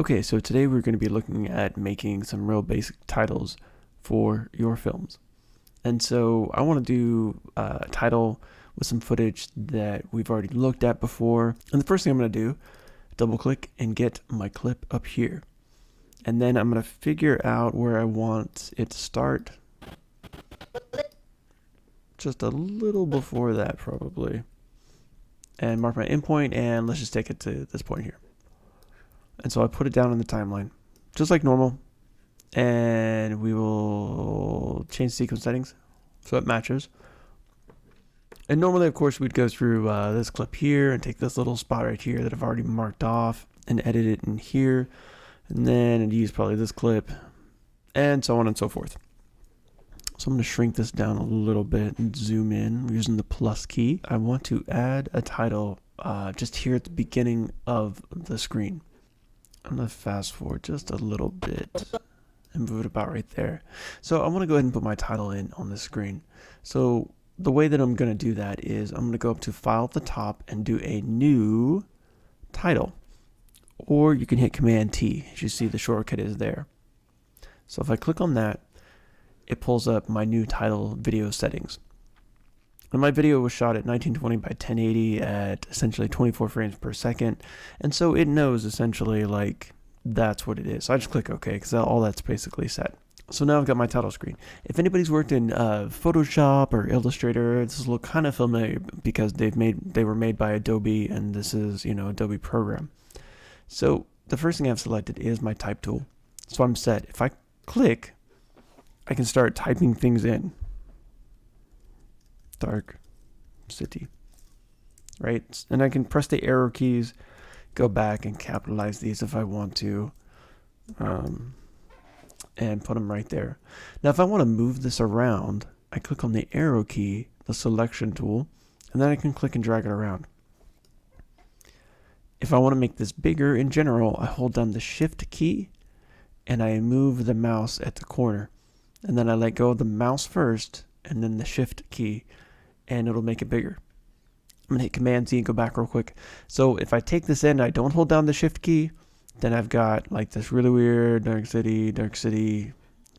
Okay, so today we're going to be looking at making some real basic titles for your films. And so I want to do a title with some footage that we've already looked at before. And the first thing I'm going to do, double click and get my clip up here. And then I'm going to figure out where I want it to start. Just a little before that probably. And mark my endpoint, and let's just take it to this point here. And so I put it down in the timeline, just like normal. And we will change sequence settings so it matches. And normally, of course, we'd go through this clip here and take this little spot right here that I've already marked off and edit it in here. And then I'd use probably this clip and so on and so forth. So I'm going to shrink this down a little bit and zoom in using the plus key. I want to add a title just here at the beginning of the screen. I'm going to fast forward just a little bit and move it about right there. So I want to go ahead and put my title in on the screen. So the way that I'm going to do that is I'm going to go up to File at the top and do a new title. Or you can hit Command T. As you see, the shortcut is there. So if I click on that, it pulls up my new title video settings. And my video was shot at 1920 by 1080 at essentially 24 frames per second. And so it knows essentially like that's what it is. So I just click OK because all that's basically set. So now I've got my title screen. If anybody's worked in Photoshop or Illustrator, this will look kind of familiar because they were made by Adobe, and this is, Adobe program. So the first thing I've selected is my type tool. So I'm set. If I click, I can start typing things in. Dark City, right? And I can press the arrow keys, go back and capitalize these if I want to, and put them right there. Now, if I want to move this around, I click on the arrow key, the selection tool, and then I can click and drag it around. If I want to make this bigger in general, I hold down the shift key and I move the mouse at the corner. And then I let go of the mouse first and then the shift key, and it'll make it bigger. I'm going to hit Command Z and go back real quick. So if I take this in, I don't hold down the shift key, then I've got like this really weird Dark City,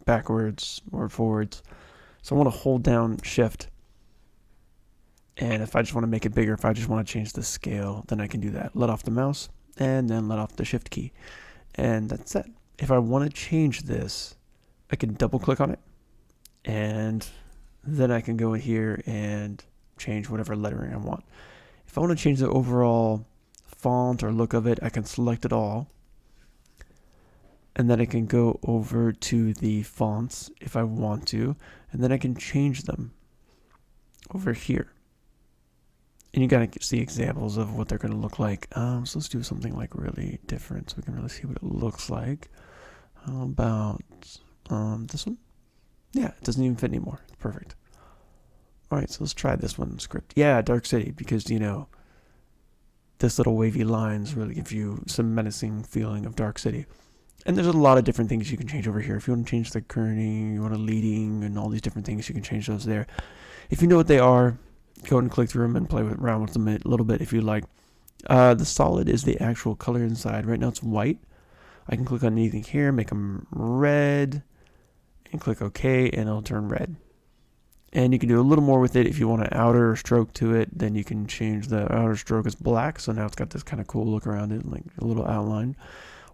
backwards or forwards. So I want to hold down shift. And if I just want to make it bigger, if I just want to change the scale, then I can do that. Let off the mouse and then let off the shift key. And that's it. If I want to change this, I can double click on it. And then I can go in here and change whatever lettering I want. If I want to change the overall font or look of it, I can select it all. And then I can go over to the fonts if I want to, and then I can change them over here. And you gotta see examples of what they're gonna look like. So let's do something like really different so we can really see what it looks like. How about this one? Yeah, it doesn't even fit anymore. Perfect. All right, so let's try this one script. Yeah, Dark City, because this little wavy lines really give you some menacing feeling of Dark City. And there's a lot of different things you can change over here. If you want to change the kerning, you want a leading, and all these different things, you can change those there. If you know what they are, go ahead and click through them and play around with them a little bit if you like. The solid is the actual color inside. Right now it's white. I can click on anything here, make them red, and click OK, and it'll turn red. And you can do a little more with it. If you want an outer stroke to it, then you can change the outer stroke as black. So now it's got this kind of cool look around it, like a little outline.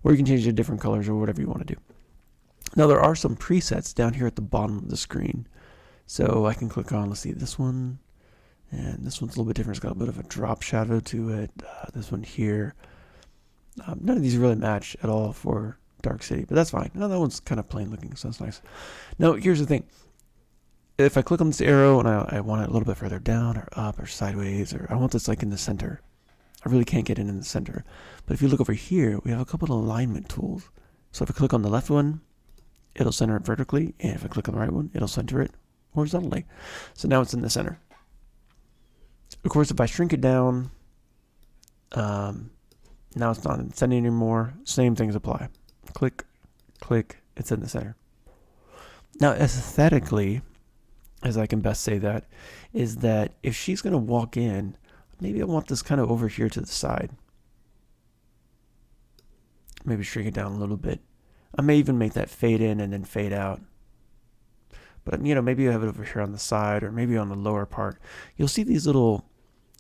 Or you can change it to different colors or whatever you want to do. Now there are some presets down here at the bottom of the screen. So I can click on, let's see, this one. And this one's a little bit different. It's got a bit of a drop shadow to it. This one here. None of these really match at all for Dark City, but that's fine. No, that one's kind of plain looking, so that's nice. Now, here's the thing. If I click on this arrow and I want it a little bit further down or up or sideways, or I want this like in the center, I really can't get it in the center. But if you look over here, we have a couple of alignment tools. So if I click on the left one, it'll center it vertically. And if I click on the right one, it'll center it horizontally. So now it's in the center. Of course, if I shrink it down, now it's not in the center anymore. Same things apply. Click, click, it's in the center. Now, aesthetically, as I can best say that, is that if she's going to walk in, maybe I want this kind of over here to the side. Maybe shrink it down a little bit. I may even make that fade in and then fade out. But maybe you have it over here on the side or maybe on the lower part. You'll see these little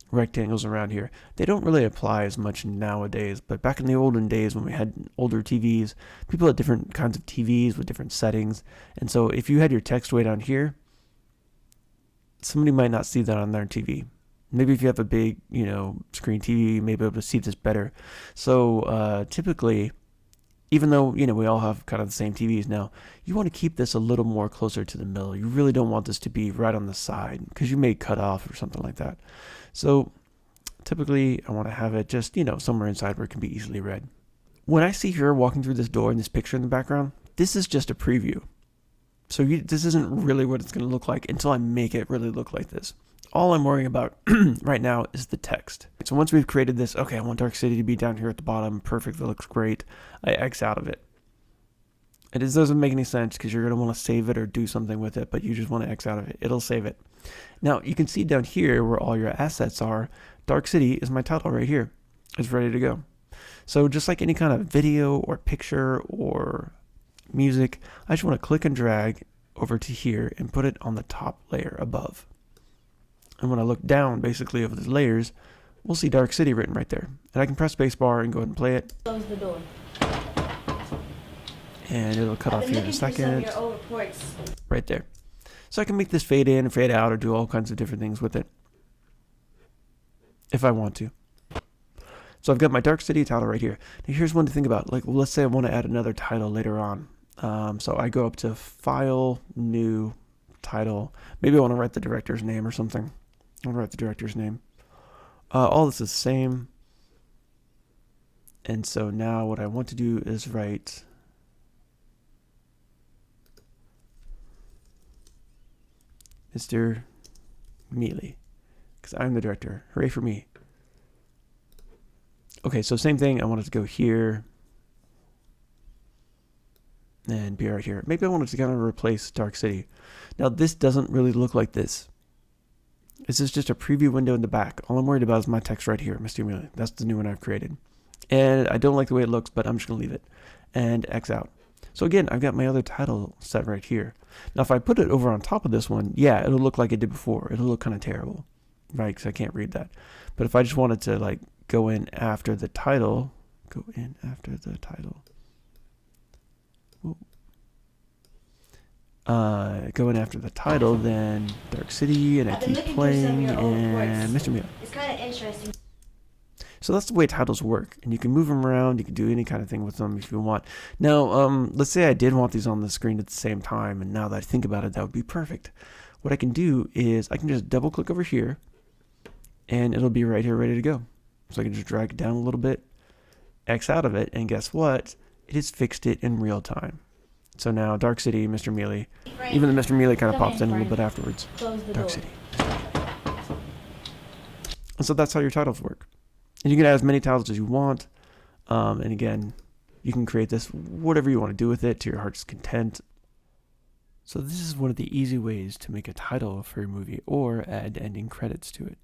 rectangles around here. They don't really apply as much nowadays, but back in the olden days when we had older TVs, people had different kinds of TVs with different settings. And so if you had your text way down here, somebody might not see that on their TV. Maybe if you have a big, screen TV, you may be able to see this better. So typically, even though, we all have kind of the same TVs now, you want to keep this a little more closer to the middle. You really don't want this to be right on the side because you may cut off or something like that. So typically, I want to have it just, somewhere inside where it can be easily read. When I see her walking through this door and this picture in the background, this is just a preview. So this isn't really what it's going to look like until I make it really look like this. All I'm worrying about right now is the text. So once we've created this, okay, I want Dark City to be down here at the bottom. Perfect, that looks great. I X out of it. It doesn't make any sense because you're going to want to save it or do something with it, but you just want to X out of it. It'll save it. Now, you can see down here where all your assets are, Dark City is my title right here. It's ready to go. So just like any kind of video or picture or music, I just want to click and drag over to here and put it on the top layer above. And when I look down basically over the layers, we'll see Dark City written right there. And I can press spacebar and go ahead and play it. Close the door. And it'll cut off here in a second. Right there. So I can make this fade in and fade out or do all kinds of different things with it if I want to. So I've got my Dark City title right here. Now here's one to think about. Let's say I want to add another title later on. So I go up to File, New, Title. Maybe I want to write the director's name or something. I'll write the director's name. All this is the same. And so now what I want to do is write Mr. Mealy, because I'm the director. Hooray for me. Okay, so same thing. I want it to go here and be right here. Maybe I wanted to kind of replace Dark City. Now this doesn't really look like this. This is just a preview window in the back. All I'm worried about is my text right here, Mr. Mealy. That's the new one I've created. And I don't like the way it looks, but I'm just going to leave it. And X out. So again, I've got my other title set right here. Now if I put it over on top of this one, yeah, it'll look like it did before. It'll look kind of terrible, right? Because I can't read that. But if I just wanted to go in after the title, then Dark City, and I keep playing, and Mr. Mealy. It's kind of interesting. So that's the way titles work, and you can move them around. You can do any kind of thing with them if you want. Now, let's say I did want these on the screen at the same time, and now that I think about it, that would be perfect. What I can do is I can just double click over here, and it'll be right here ready to go. So I can just drag it down a little bit, X out of it, and guess what? It has fixed it in real time. So now Dark City, Mr. Mealy, even the Mr. Mealy kind of pops in a little bit afterwards. Dark City. And so that's how your titles work. And you can add as many titles as you want. And again, you can create this whatever you want to do with it to your heart's content. So this is one of the easy ways to make a title for your movie or add ending credits to it.